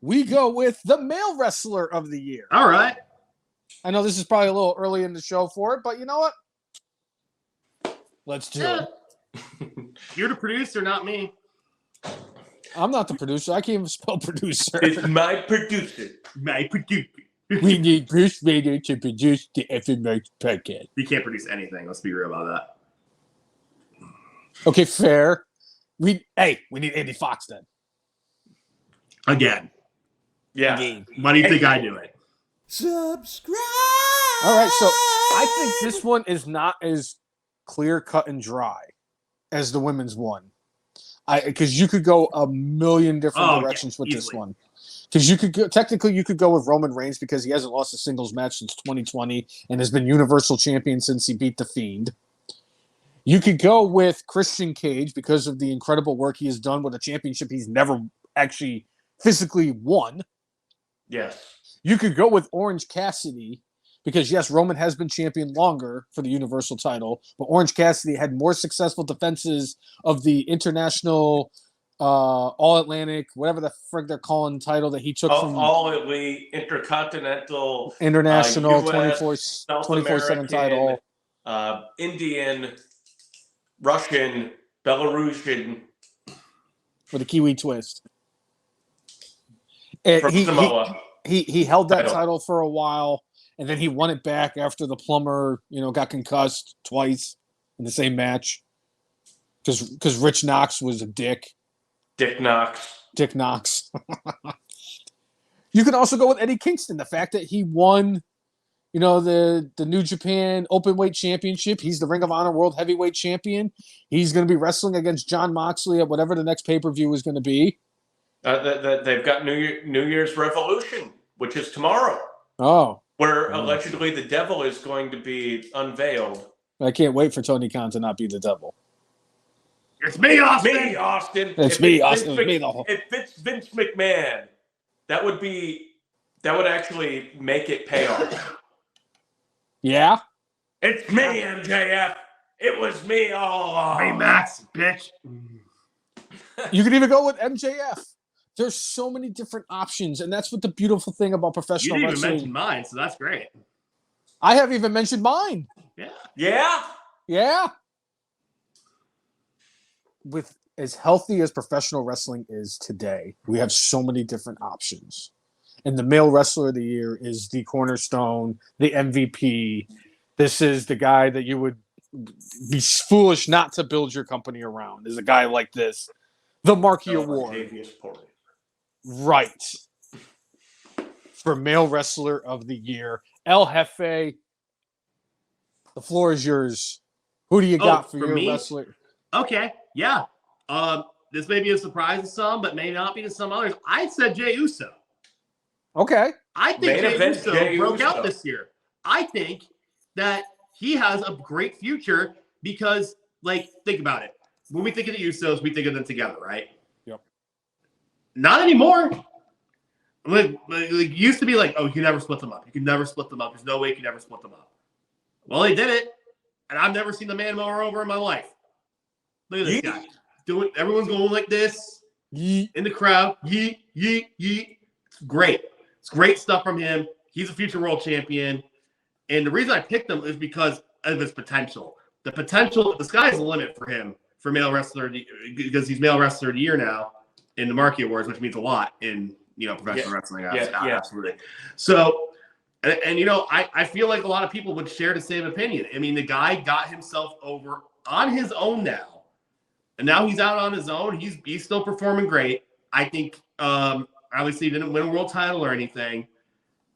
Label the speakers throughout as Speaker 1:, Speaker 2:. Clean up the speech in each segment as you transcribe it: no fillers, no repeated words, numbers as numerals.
Speaker 1: we go with the male wrestler of the year.
Speaker 2: All right.
Speaker 1: I know this is probably a little early in the show for it, but you know what? Let's do it.
Speaker 2: You're the producer, not me.
Speaker 1: I'm not the producer. I can't even spell producer.
Speaker 3: It's my producer.
Speaker 2: My producer.
Speaker 1: We need Bruce Vader to produce the FMX podcast.
Speaker 2: He can't produce anything. Let's be real about that.
Speaker 1: Okay, fair. We need Andy Fox then.
Speaker 2: Again.
Speaker 3: Yeah.
Speaker 1: Again.
Speaker 2: Why do you think I do it?
Speaker 4: Subscribe.
Speaker 1: All right, so I think this one is not as clear cut and dry as the women's one. Because you could go a million different directions with
Speaker 2: easily.
Speaker 1: this one. Because you could go with Roman Reigns because he hasn't lost a singles match since 2020 and has been Universal Champion since he beat The Fiend. You could go with Christian Cage because of the incredible work he has done with a championship he's never actually physically won.
Speaker 3: Yes.
Speaker 1: You could go with Orange Cassidy because, yes, Roman has been champion longer for the Universal title, but Orange Cassidy had more successful defenses of the international All-Atlantic, whatever the frick they're calling title that he took from
Speaker 3: All-Elite, Intercontinental,
Speaker 1: International
Speaker 3: US,
Speaker 1: 24/7 title.
Speaker 3: Indian, Russian, Belarusian.
Speaker 1: With a Kiwi twist. And
Speaker 3: From Samoa.
Speaker 1: He held that title for a while, and then he won it back after the plumber, got concussed twice in the same match. Because Rich Knox was a dick.
Speaker 3: Dick Knox.
Speaker 1: Dick Knox. You could also go with Eddie Kingston. The fact that he won, the New Japan Openweight Championship. He's the Ring of Honor World Heavyweight Champion. He's going to be wrestling against Jon Moxley at whatever the next pay-per-view is going to be.
Speaker 3: They've got New Year's Revolution, which is tomorrow.
Speaker 1: Oh.
Speaker 3: Where allegedly the devil is going to be unveiled.
Speaker 1: I can't wait for Tony Khan to not be the devil.
Speaker 2: It's me, Austin.
Speaker 1: It's me, Austin.
Speaker 3: If it's Vince McMahon, that would actually make it pay off.
Speaker 1: Yeah?
Speaker 3: It's me, MJF. It was me all along.
Speaker 2: Hey, Max, bitch.
Speaker 1: You could even go with MJF. There's so many different options, and that's what the beautiful thing about professional
Speaker 2: wrestling. You
Speaker 1: wrestling.
Speaker 2: didn't even mention mine, so that's great.
Speaker 1: I haven't even mentioned mine.
Speaker 2: Yeah.
Speaker 3: Yeah?
Speaker 1: Yeah. With as healthy as professional wrestling is today, we have so many different options. And the male wrestler of the year is the cornerstone, the MVP. This is the guy that you would be foolish not to build your company around, is a guy like this. The Marquee Award. Right. For male wrestler of the year. El Jefe, the floor is yours. Who do you got for your
Speaker 2: me?
Speaker 1: wrestler?
Speaker 2: Okay, yeah. This may be a surprise to some, but may not be to some others. I said Jey Uso.
Speaker 1: Okay.
Speaker 2: I think Jey Uso broke out this year. I think that he has a great future because, think about it. When we think of the Usos, we think of them together, right?
Speaker 1: Yep.
Speaker 2: Not anymore. It used to be like, you can never split them up. You can never split them up. There's no way you can never split them up. Well, they did it, and I've never seen the man mower over in my life. Look at this guy. Everyone's going like this. Yeet. In the crowd. Yeet, yeet, yeet. It's great. It's great stuff from him. He's a future world champion. And the reason I picked him is because of his potential. The sky's the limit for him for male wrestler, because he's male wrestler of the year now in the Marquee Awards, which means a lot in professional wrestling. Absolutely. So, and I feel like a lot of people would share the same opinion. I mean, the guy got himself over on his own now, and now he's out on his own. He's still performing great. I think obviously he didn't win a world title or anything,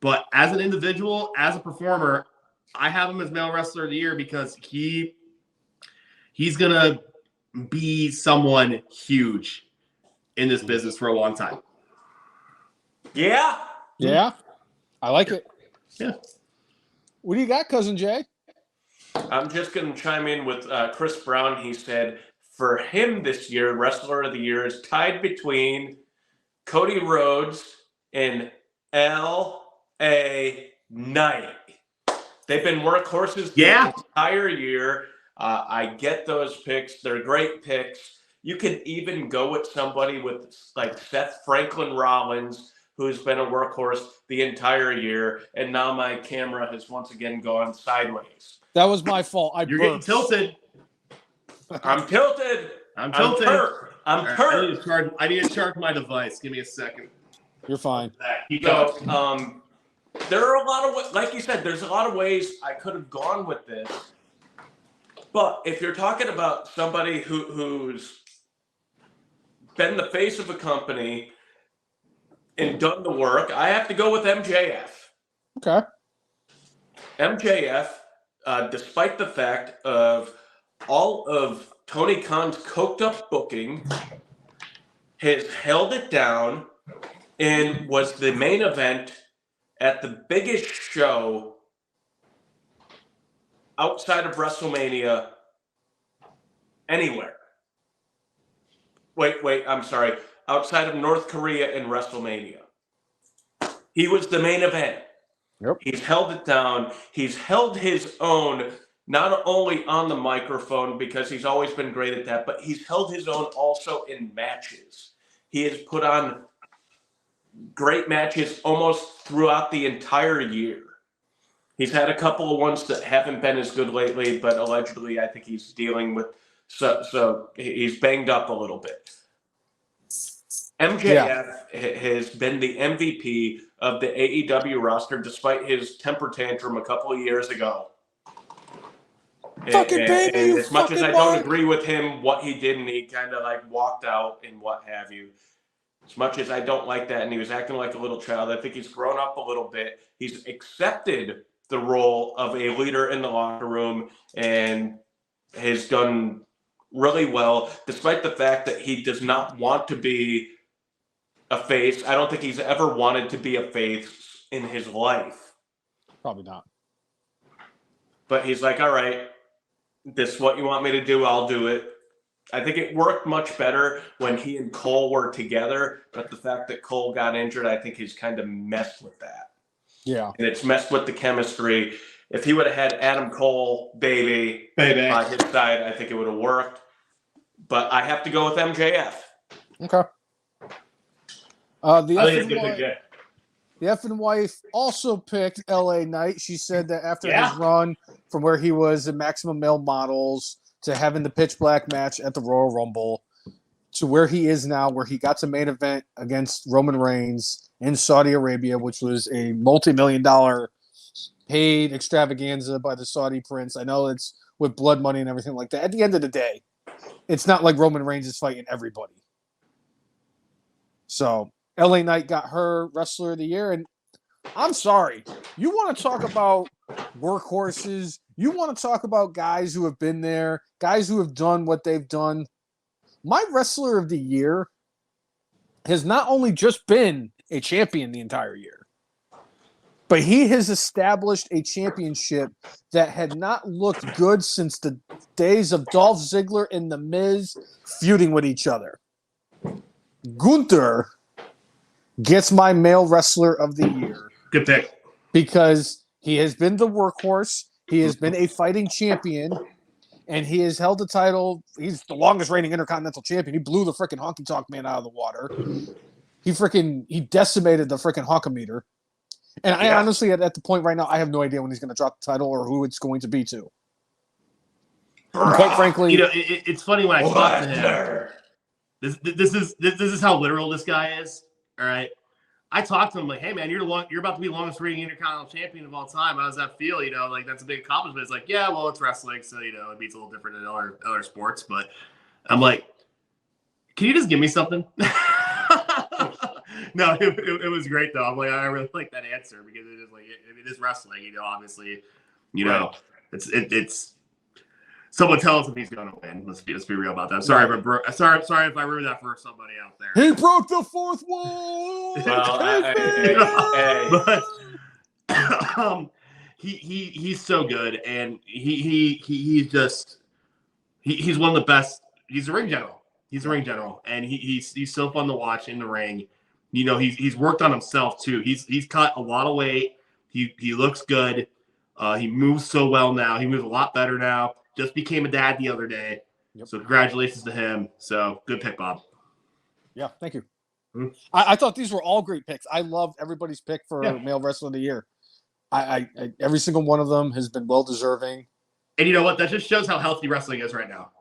Speaker 2: but as an individual, as a performer, I have him as male wrestler of the year because he's gonna be someone huge in this business for a long time.
Speaker 3: Yeah.
Speaker 1: Yeah. I like it.
Speaker 2: Yeah.
Speaker 1: What do you got, Cousin Jay?
Speaker 3: I'm just going to chime in with Chris Brown. He said, for him this year, Wrestler of the Year is tied between Cody Rhodes and L.A. Knight. They've been workhorses the entire year. I get those picks. They're great picks. You could even go with somebody with like Seth Franklin Rollins, who's been a workhorse the entire year, and now my camera has once again gone sideways.
Speaker 1: That was my fault.
Speaker 2: You're getting tilted.
Speaker 3: I'm tilted.
Speaker 2: I'm tilted.
Speaker 3: I'm
Speaker 2: Right,
Speaker 3: hurt.
Speaker 2: I need to charge my device. Give me a second.
Speaker 1: You're fine.
Speaker 3: So, there are a lot of, like you said, there's a lot of ways I could have gone with this. But if you're talking about somebody who's been the face of a company and done the work, I have to go with MJF.
Speaker 1: Okay.
Speaker 3: MJF, despite the fact of all of Tony Khan's coked up booking, has held it down and was the main event at the biggest show outside of WrestleMania anywhere. Wait, I'm sorry. Outside of North Korea and WrestleMania. He was the main event.
Speaker 1: Yep.
Speaker 3: He's held it down. He's held his own, not only on the microphone, because he's always been great at that, but he's held his own also in matches. He has put on great matches almost throughout the entire year. He's had a couple of ones that haven't been as good lately, but allegedly I think he's dealing with, so he's banged up a little bit. MJF has been the MVP of the AEW roster despite his temper tantrum a couple of years ago.
Speaker 1: Fucking baby,
Speaker 3: and
Speaker 1: you
Speaker 3: as much as
Speaker 1: fucking
Speaker 3: I don't
Speaker 1: mark.
Speaker 3: agree with him, what he did, and he kind of like walked out and what have you. As much as I don't like that, and he was acting like a little child, I think he's grown up a little bit. He's accepted the role of a leader in the locker room and has done really well, despite the fact that he does not want to be a face. I don't think he's ever wanted to be a face in his life.
Speaker 1: Probably not.
Speaker 3: But he's like, all right, this is what you want me to do, I'll do it. I think it worked much better when he and Cole were together, but the fact that Cole got injured, I think he's kind of messed with that.
Speaker 1: Yeah.
Speaker 3: And it's messed with the chemistry. If he would have had Adam Cole, baby, by his side, I think it would have worked. But I have to go with MJF.
Speaker 1: Okay.
Speaker 2: I think it's good.
Speaker 1: The effing wife also picked LA Knight. She said that after his run from where he was in Maximum Male Models to having the pitch black match at the Royal Rumble to where he is now, where he got to main event against Roman Reigns in Saudi Arabia, which was a multi-million-dollar paid extravaganza by the Saudi prince. I know it's with blood money and everything like that. At the end of the day, it's not like Roman Reigns is fighting everybody. So LA Knight got her Wrestler of the Year, and I'm sorry. You want to talk about workhorses? You want to talk about guys who have been there, guys who have done what they've done? My Wrestler of the Year has not only just been a champion the entire year, but he has established a championship that had not looked good since the days of Dolph Ziggler and The Miz feuding with each other. Gunther gets my male Wrestler of the Year.
Speaker 2: Good pick.
Speaker 1: Because he has been the workhorse, he has been a fighting champion, and he has held the title. He's the longest reigning Intercontinental Champion. He blew the freaking Honky Tonk Man out of the water. He decimated the freaking Honkometer. And I honestly, at the point right now, I have no idea when he's going to drop the title or who it's going to be to. And quite frankly,
Speaker 2: it's funny when I talk to him. This is how literal this guy is. All right. I talked to him like, hey man, you're about to be the longest reigning Intercontinental Champion of all time. How does that feel? Like that's a big accomplishment. It's like, yeah, well, it's wrestling, so it beats a little different than other sports. But I'm like, can you just give me something? No, it was great though. I'm like, I really like that answer because it is like it is wrestling. Obviously,
Speaker 3: Right.
Speaker 2: it's. Someone tell us if he's going to win. Let's be real about that. Sorry if I ruined that for somebody out there.
Speaker 1: he broke the fourth wall.
Speaker 2: But he's so good, and he's one of the best. He's a ring general. And he's so fun to watch in the ring. He's worked on himself too. He's cut a lot of weight. He looks good. He moves so well now. He moves a lot better now. Just became a dad the other day. Yep. So congratulations to him. So good pick, Bob.
Speaker 1: Yeah, thank you. I thought these were all great picks. I loved everybody's pick for
Speaker 2: Yeah.
Speaker 1: male wrestler of the year. I every single one of them has been well deserving.
Speaker 2: And you know what? That just shows how healthy wrestling is right now.